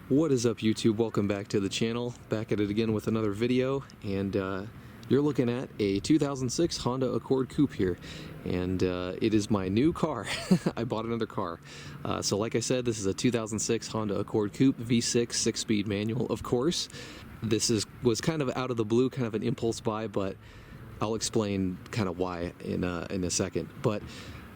What is up, YouTube? Welcome back to the channel. Back at it again with another video, and you're looking at a 2006 Honda Accord Coupe here, and it is my new car. I bought another car. So like I said, this is a 2006 Honda Accord Coupe V6 6-speed manual, of course. This was kind of out of the blue, kind of an impulse buy, but I'll explain kind of why in a second. But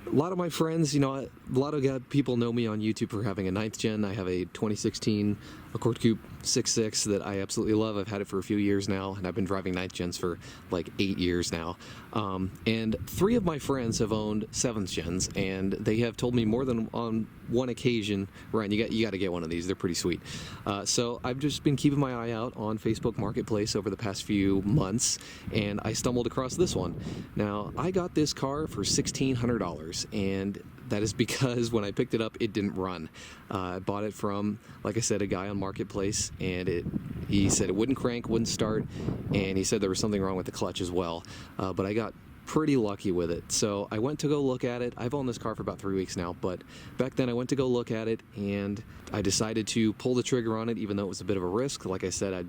a lot of my friends, a lot of people know me on YouTube for having a 9th gen. I have a 2016 Accord Coupe 6.6 that I absolutely love. I've had it for a few years now, and I've been driving 9th gens for like 8 years now. And 3 of my friends have owned 7th gens, and they have told me more than on one occasion, Ryan, you got to get one of these. They're pretty sweet. So I've just been keeping my eye out on Facebook Marketplace over the past few months, and I stumbled across this one. Now, I got this car for $1,600, and that is because when I picked it up, it didn't run. I bought it from, like I said, a guy on Marketplace, and he said it wouldn't crank, wouldn't start, and he said there was something wrong with the clutch as well. But I got pretty lucky with it. So I went to go look at it. I've owned this car for about 3 weeks now, but back then I went to go look at it, and I decided to pull the trigger on it, even though it was a bit of a risk. Like I said,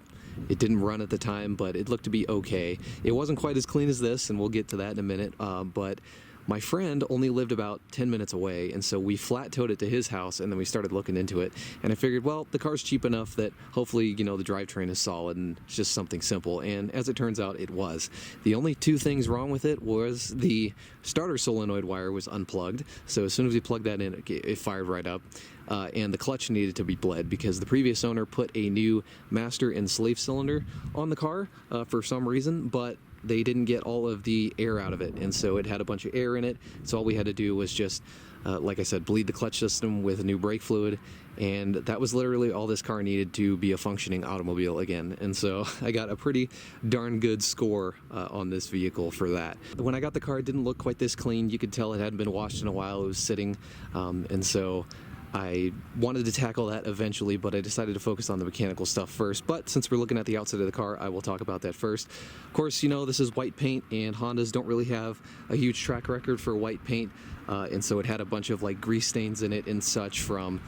it didn't run at the time, but it looked to be okay. It wasn't quite as clean as this, and we'll get to that in a minute, but my friend only lived about 10 minutes away, and so we flat towed it to his house, and then we started looking into it. And I figured, well, the car's cheap enough that hopefully, the drivetrain is solid and it's just something simple. And as it turns out, it was. The only 2 things wrong with it was the starter solenoid wire was unplugged. So as soon as we plugged that in, it fired right up. And the clutch needed to be bled because the previous owner put a new master and slave cylinder on the car for some reason, but they didn't get all of the air out of it, and so it had a bunch of air in it. So all we had to do was just, like I said, bleed the clutch system with new brake fluid, and that was literally all this car needed to be a functioning automobile again. And so I got a pretty darn good score on this vehicle for that. When I got the car, it didn't look quite this clean. You could tell it hadn't been washed in a while. It was sitting, and so I wanted to tackle that eventually, but I decided to focus on the mechanical stuff first. But since we're looking at the outside of the car, I will talk about that first. Of course, this is white paint, and Hondas don't really have a huge track record for white paint, and so it had a bunch of like grease stains in it and such from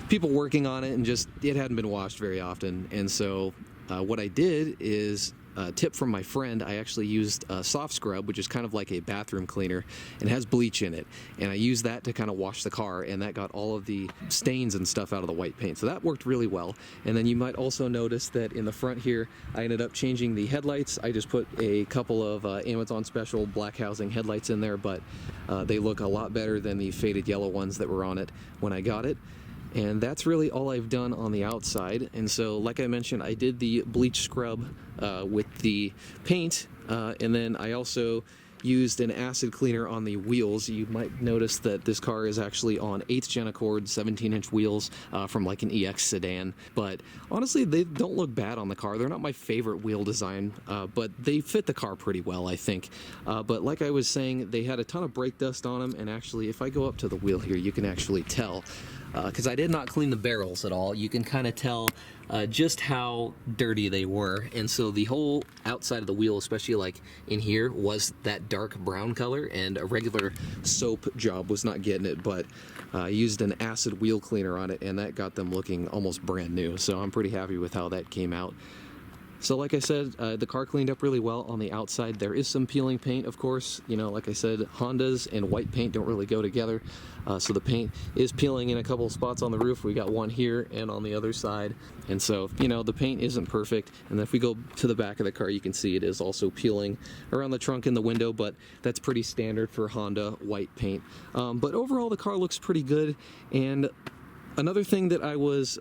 people working on it, and just it hadn't been washed very often. And so what I did is, tip from my friend, I actually used a soft scrub, which is kind of like a bathroom cleaner and has bleach in it, and I used that to kind of wash the car, and that got all of the stains and stuff out of the white paint, so that worked really well. And then you might also notice that in the front here, I ended up changing the headlights. I just put a couple of Amazon special black housing headlights in there, but they look a lot better than the faded yellow ones that were on it when I got it. And that's really all I've done on the outside. And so, like I mentioned, I did the bleach scrub with the paint, and then I also used an acid cleaner on the wheels. You might notice that this car is actually on 8th gen Accord 17-inch wheels from like an EX sedan, but honestly they don't look bad on the car. They're not my favorite wheel design, but they fit the car pretty well, I think. But like I was saying, they had a ton of brake dust on them, and actually if I go up to the wheel here, you can actually tell, because I did not clean the barrels at all. You can kind of tell just how dirty they were, and so the whole outside of the wheel, especially like in here, was that dark brown color, and a regular soap job was not getting it. But I used an acid wheel cleaner on it, and that got them looking almost brand new, so I'm pretty happy with how that came out. So like I said, the car cleaned up really well on the outside. There is some peeling paint, of course. Like I said, Hondas and white paint don't really go together. So the paint is peeling in a couple spots on the roof. We got one here and on the other side. And so, the paint isn't perfect. And if we go to the back of the car, you can see it is also peeling around the trunk and the window, but that's pretty standard for Honda white paint. But overall, the car looks pretty good. And another thing that I was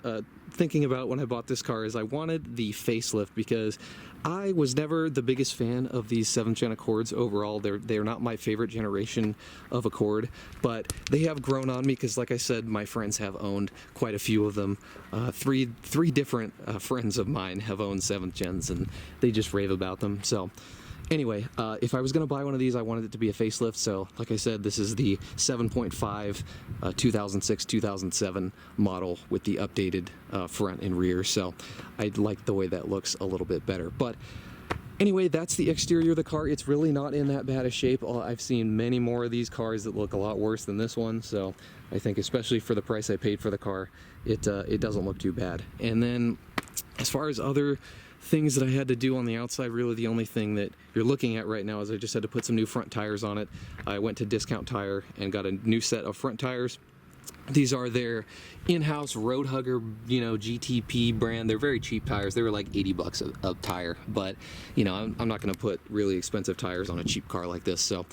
thinking about when I bought this car is I wanted the facelift, because I was never the biggest fan of these 7th gen Accords overall. They're not my favorite generation of Accord, but they have grown on me because, like I said, my friends have owned quite a few of them. Three different friends of mine have owned 7th gens, and they just rave about them. So anyway, if I was going to buy one of these, I wanted it to be a facelift. So like I said, this is the 7.5 2006-2007 model with the updated front and rear. So I like the way that looks a little bit better. But Anyway, that's the exterior of the car. It's really not in that bad a shape. I've seen many more of these cars that look a lot worse than this one, so I think especially for the price I paid for the car, it doesn't look too bad. And then as far as other things that I had to do on the outside, really the only thing that you're looking at right now is I just had to put some new front tires on it. I went to Discount Tire and got a new set of front tires. These are their in-house Road Hugger, you know, GTP brand. They're very cheap tires. They were like 80 bucks a tire, but you know, I'm not going to put really expensive tires on a cheap car like this. So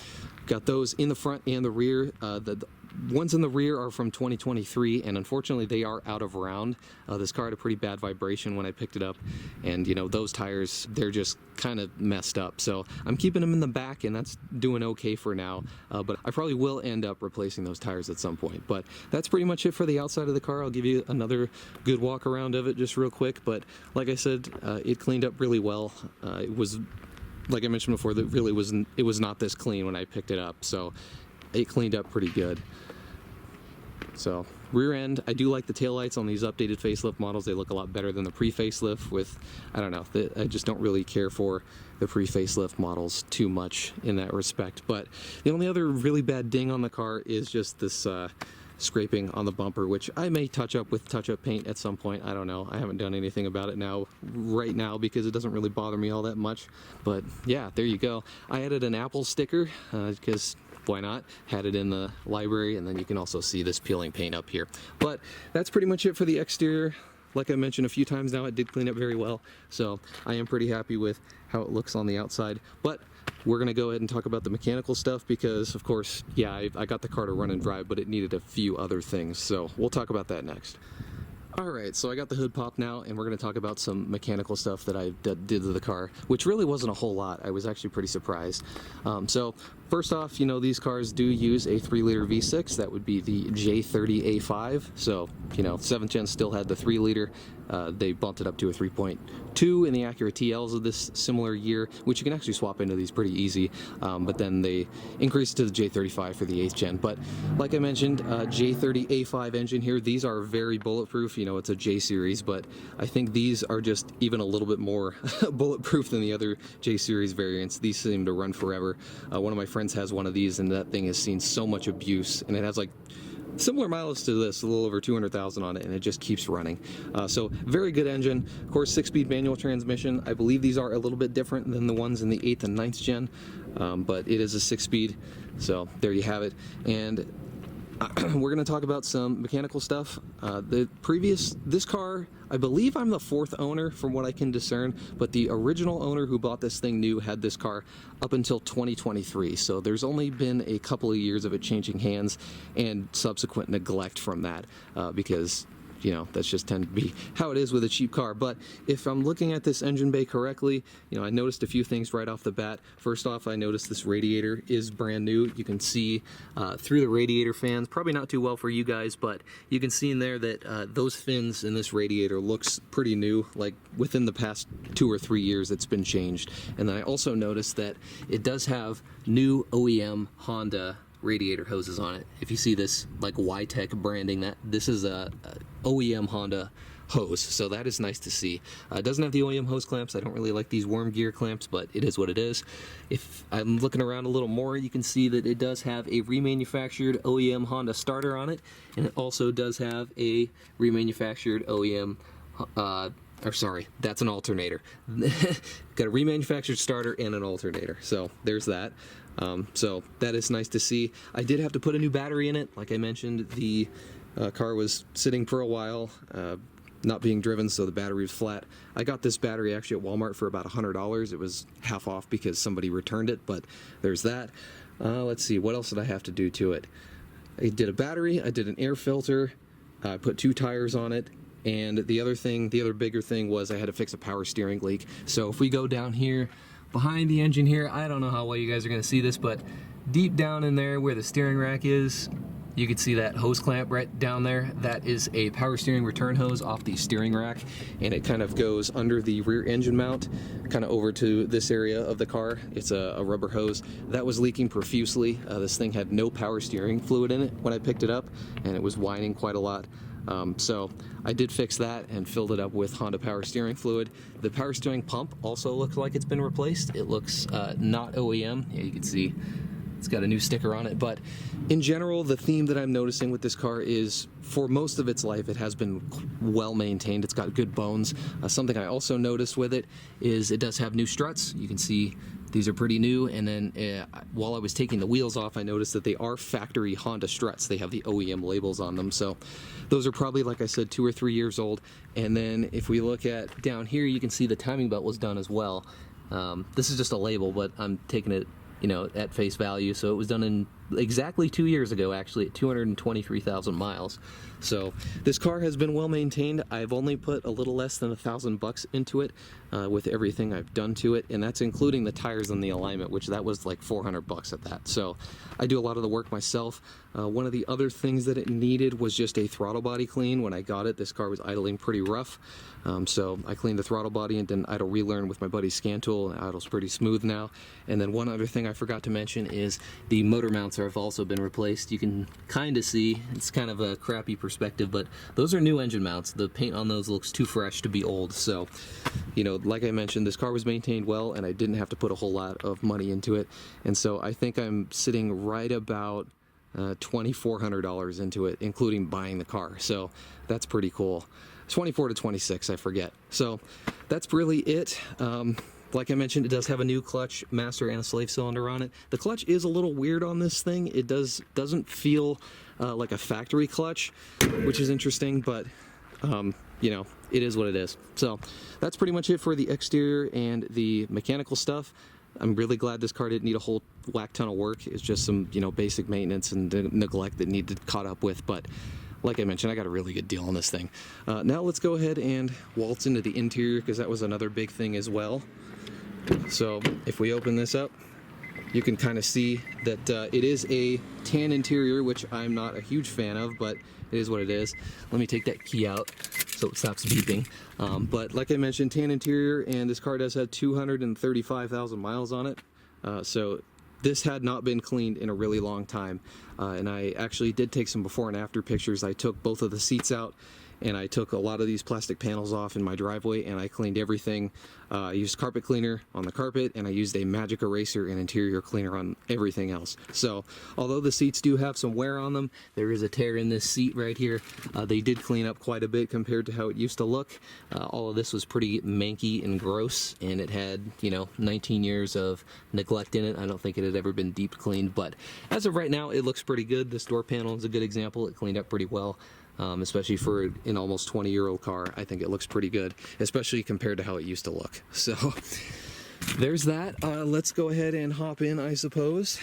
got those in the front and the rear. The ones in the rear are from 2023, and unfortunately they are out of round. This car had a pretty bad vibration when I picked it up, and you know, those tires, they're just kind of messed up. So I'm keeping them in the back, and that's doing okay for now, but I probably will end up replacing those tires at some point. But that's pretty much it for the outside of the car. I'll give you another good walk around of it just real quick, but like I said, it cleaned up really well. It was, like I mentioned before, that really it was not this clean when I picked it up, so it cleaned up pretty good. So rear end, I do like the taillights on these updated facelift models. They look a lot better than the pre-facelift with, I don't know, I just don't really care for the pre-facelift models too much in that respect. But the only other really bad ding on the car is just this scraping on the bumper, which I may touch up with touch-up paint at some point. I don't know. I haven't done anything about it right now because it doesn't really bother me all that much. But yeah, there you go. I added an Apple sticker because why not? Had it in the library, and then you can also see this peeling paint up here. But that's pretty much it for the exterior. Like I mentioned a few times now, it did clean up very well, so I am pretty happy with how it looks on the outside. But we're gonna go ahead and talk about the mechanical stuff because, of course, yeah, I got the car to run and drive, but it needed a few other things, so we'll talk about that next. Alright, so I got the hood popped now, and we're going to talk about some mechanical stuff that I did to the car, which really wasn't a whole lot. I was actually pretty surprised. So, first off, you know, these cars do use a 3-liter V6. That would be the J30A5. So, you know, 7th Gen still had the 3-liter. They bumped it up to a 3.2 in the Acura TLs of this similar year, which you can actually swap into these pretty easy. But then they increased it to the J35 for the 8th Gen. But like I mentioned, J30A5 engine here, these are very bulletproof. You know, it's a J series, but I think these are just even a little bit more bulletproof than the other J series variants. These seem to run forever. One of my friends has one of these, and that thing has seen so much abuse, and it has like similar mileage to this, a little over 200,000 on it, and it just keeps running. So very good engine. Of course, 6-speed manual transmission. I believe these are a little bit different than the ones in the 8th and 9th Gen, but it is a 6-speed, so there you have it. And we're going to talk about some mechanical stuff. This car, I believe I'm the 4th owner from what I can discern, but the original owner who bought this thing new had this car up until 2023. So there's only been a couple of years of it changing hands and subsequent neglect from that because, you know, that's just tend to be how it is with a cheap car. But if I'm looking at this engine bay correctly, you know, I noticed a few things right off the bat. First off, I noticed this radiator is brand new. You can see through the radiator fans, probably not too well for you guys, but you can see in there that those fins in this radiator looks pretty new, like within the past 2 or 3 years it's been changed. And then I also noticed that it does have new OEM Honda radiator hoses on it. If you see this like Y-Tech branding, that this is a OEM Honda hose, so that is nice to see. It doesn't have the OEM hose clamps. I don't really like these worm gear clamps, but it is what it is. If I'm looking around a little more, you can see that it does have a remanufactured OEM Honda starter on it, and it also does have a remanufactured OEM or sorry, that's an alternator. Got a remanufactured starter and an alternator, so there's that. So that is nice to see. I did have to put a new battery in it. Like I mentioned, the car was sitting for a while, not being driven, so the battery was flat. I got this battery actually at Walmart for about $100. It was half off because somebody returned it, but there's that. Let's see, what else did I have to do to it? I did a battery, I did an air filter, I put 2 tires on it, and the other bigger thing was I had to fix a power steering leak. So if we go down here, behind the engine here, I don't know how well you guys are going to see this, but deep down in there where the steering rack is, you can see that hose clamp right down there. That is a power steering return hose off the steering rack, and it kind of goes under the rear engine mount, kind of over to this area of the car. It's a rubber hose. That was leaking profusely. This thing had no power steering fluid in it when I picked it up, and it was whining quite a lot. So I did fix that and filled it up with Honda power steering fluid. The power steering pump also looks like it's been replaced. It looks not OEM. Yeah, you can see it's got a new sticker on it, but in general, the theme that I'm noticing with this car is for most of its life, it has been well maintained. It's got good bones. Something I also noticed with it is it does have new struts. You can see these are pretty new, and then while I was taking the wheels off, I noticed that they are factory Honda struts. They have the OEM labels on them, so those are probably, like I said, 2 or 3 years old. And then if we look at down here, you can see the timing belt was done as well. This is just a label, but I'm taking it, you know, at face value. So it was done in exactly 2 years ago, actually, at 223,000 miles. So this car has been well maintained. I've only put a little less than $1,000 into it with everything I've done to it, and that's including the tires and the alignment, which that was like $400 at that. So I do a lot of the work myself. One of the other things that it needed was just a throttle body clean. When I got it, this car was idling pretty rough. So I cleaned the throttle body and then idle relearn with my buddy's scan tool, and idle's pretty smooth now. And then one other thing I forgot to mention is the motor mounts have also been replaced. You can kind of see, it's kind of a crappy perspective, but those are new engine mounts. The paint on those looks too fresh to be old. So, you know, like I mentioned, this car was maintained well, and I didn't have to put a whole lot of money into it. And so I think I'm sitting right about $2,400 into it, including buying the car. So that's pretty cool. 24 to 26, I forget. So that's really it. Like I mentioned, it does have a new clutch master and a slave cylinder on it. The clutch is a little weird on this thing. It doesn't feel like a factory clutch, which is interesting, but you know, it is what it is. So that's pretty much it for the exterior and the mechanical stuff. I'm really glad this car didn't need a whole whack ton of work. It's just some, you know, basic maintenance and neglect that needed caught up with, but like I mentioned, I got a really good deal on this thing. Now let's go ahead and waltz into the interior, because that was another big thing as well. So if we open this up, you can kind of see that it is a tan interior, which I'm not a huge fan of, but it is what it is. Let me take that key out so it stops beeping. But like I mentioned, tan interior, and this car does have 235,000 miles on it. So this had not been cleaned in a really long time. And I actually did take some before and after pictures. I took both of the seats out, and I took a lot of these plastic panels off in my driveway, and I cleaned everything. I used carpet cleaner on the carpet, and I used a magic eraser and interior cleaner on everything else. So although the seats do have some wear on them, there is a tear in this seat right here. They did clean up quite a bit compared to how it used to look. All of this was pretty manky and gross, and it had, you know, 19 years of neglect in it. I don't think it had ever been deep cleaned, but as of right now, it looks pretty good. This door panel is a good example. It cleaned up pretty well. Especially for an almost 20-year-old car. I think it looks pretty good, especially compared to how it used to look. So there's that. Let's go ahead and hop in, I suppose.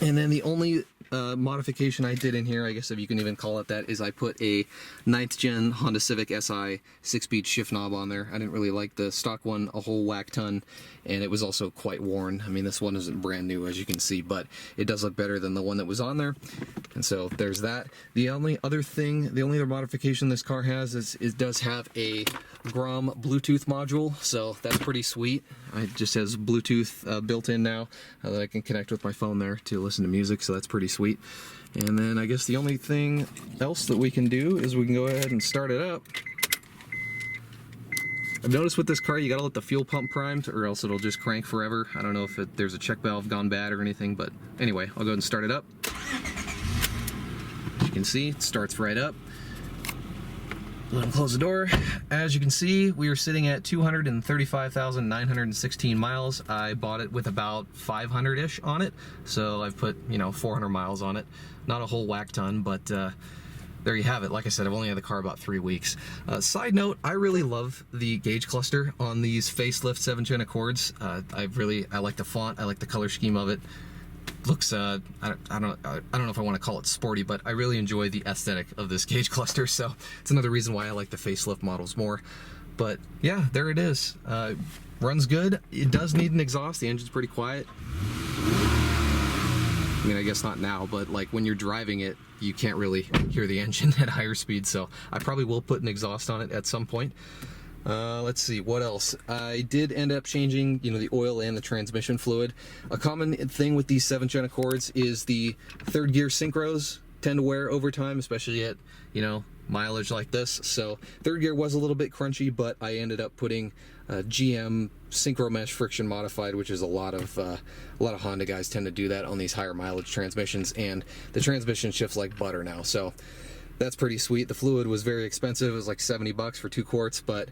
And then the only modification I did in here, I guess if you can even call it that, is I put a 9th gen Honda Civic Si 6-speed shift knob on there. I didn't really like the stock one a whole whack ton, and it was also quite worn. I mean, this one isn't brand new, as you can see, but it does look better than the one that was on there. And so there's that. The only other modification this car has is it does have a Grom Bluetooth module, so that's pretty sweet. It just has Bluetooth built in now that I can connect with my phone there to listen to music, so that's pretty sweet. And then I guess the only thing else that we can do is we can go ahead and start it up. I've noticed with this car, you gotta let the fuel pump prime, or else it'll just crank forever. I don't know if there's a check valve gone bad or anything, but anyway, I'll go ahead and start it up. As you can see, it starts right up. Let him close the door. As you can see, we are sitting at 235,916 miles. I bought it with about 500-ish on it, so I've put, you know, 400 miles on it. Not a whole whack ton, but there you have it. Like I said, I've only had the car about 3 weeks. Side note, I really love the gauge cluster on these facelift 7-gen Accords. I like the font, I like the color scheme of it. Looks I don't know if I want to call it sporty, but I really enjoy the aesthetic of this gauge cluster, so it's another reason why I like the facelift models more. But yeah, there it is. Runs good. It does need an exhaust. The engine's pretty quiet. I mean, I guess not now, but like when you're driving it, you can't really hear the engine at higher speed, so I probably will put an exhaust on it at some point. Let's see, what else? I did end up changing, you know, the oil and the transmission fluid. A common thing with these 7-gen Accords is the third gear synchros tend to wear over time, especially at, you know, mileage like this. So third gear was a little bit crunchy, but I ended up putting GM synchro mesh friction modified, which is a lot of Honda guys tend to do that on these higher mileage transmissions, and the transmission shifts like butter now, so that's pretty sweet. The fluid was very expensive. It was like 70 bucks for 2 quarts, but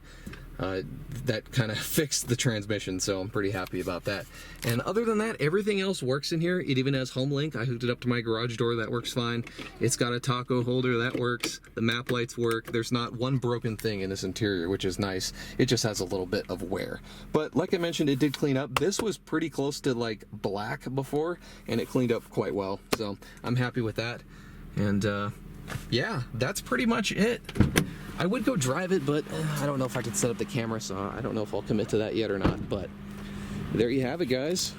that kind of fixed the transmission, so I'm pretty happy about that. And other than that, everything else works in here. It even has home link. I hooked it up to my garage door. That works fine. It's got a taco holder. That works. The map lights work. There's not one broken thing in this interior, which is nice. It just has a little bit of wear. But like I mentioned, it did clean up. This was pretty close to like black before, and it cleaned up quite well. So I'm happy with that. And yeah, that's pretty much it. I would go drive it, but I don't know if I could set up the camera, so I don't know if I'll commit to that yet or not. But there you have it, guys.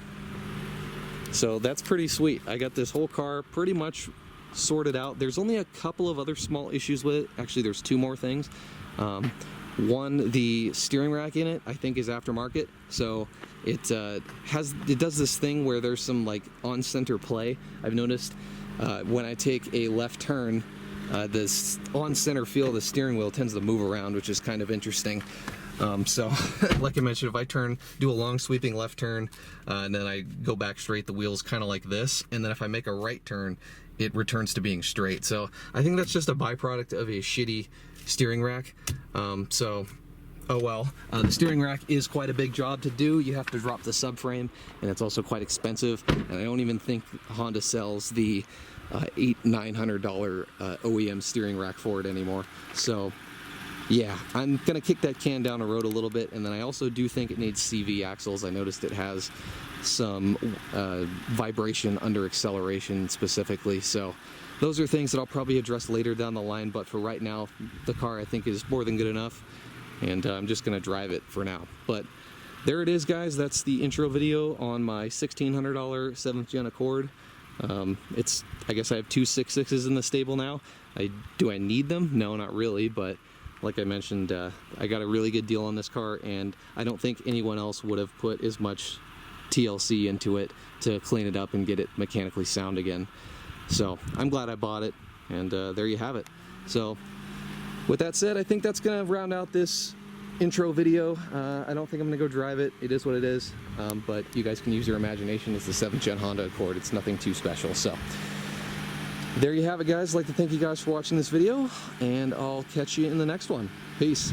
So that's pretty sweet. I got this whole car pretty much sorted out. There's only a couple of other small issues with it. Actually, there's 2 more things. One, the steering rack in it, I think, is aftermarket. So it does this thing where there's some like on-center play. I've noticed when I take a left turn, this on-center feel of the steering wheel tends to move around, which is kind of interesting. So, like I mentioned, if I do a long sweeping left turn, and then I go back straight, the wheel's kind of like this. And then if I make a right turn, it returns to being straight. So I think that's just a byproduct of a shitty steering rack. So, oh well. The steering rack is quite a big job to do. You have to drop the subframe, and it's also quite expensive. And I don't even think Honda sells the $800-900 OEM steering rack for it anymore. So yeah, I'm gonna kick that can down the road a little bit. And then I also do think it needs CV axles. I noticed it has some vibration under acceleration specifically. So those are things that I'll probably address later down the line, but for right now, the car I think is more than good enough, and I'm just gonna drive it for now. But there it is, guys. That's the intro video on my $1,600 7th gen Accord. I guess I have 2 6.6s in the stable now. Do I need them? No, not really, but like I mentioned, I got a really good deal on this car, and I don't think anyone else would have put as much TLC into it to clean it up and get it mechanically sound again. So I'm glad I bought it, and there you have it. So with that said, I think that's gonna round out this intro video. I don't think I'm gonna go drive it. It is what it is, but you guys can use your imagination. It's the 7th gen Honda Accord. It's nothing too special. So there you have it, guys. I'd like to thank you guys for watching this video, and I'll catch you in the next one. Peace.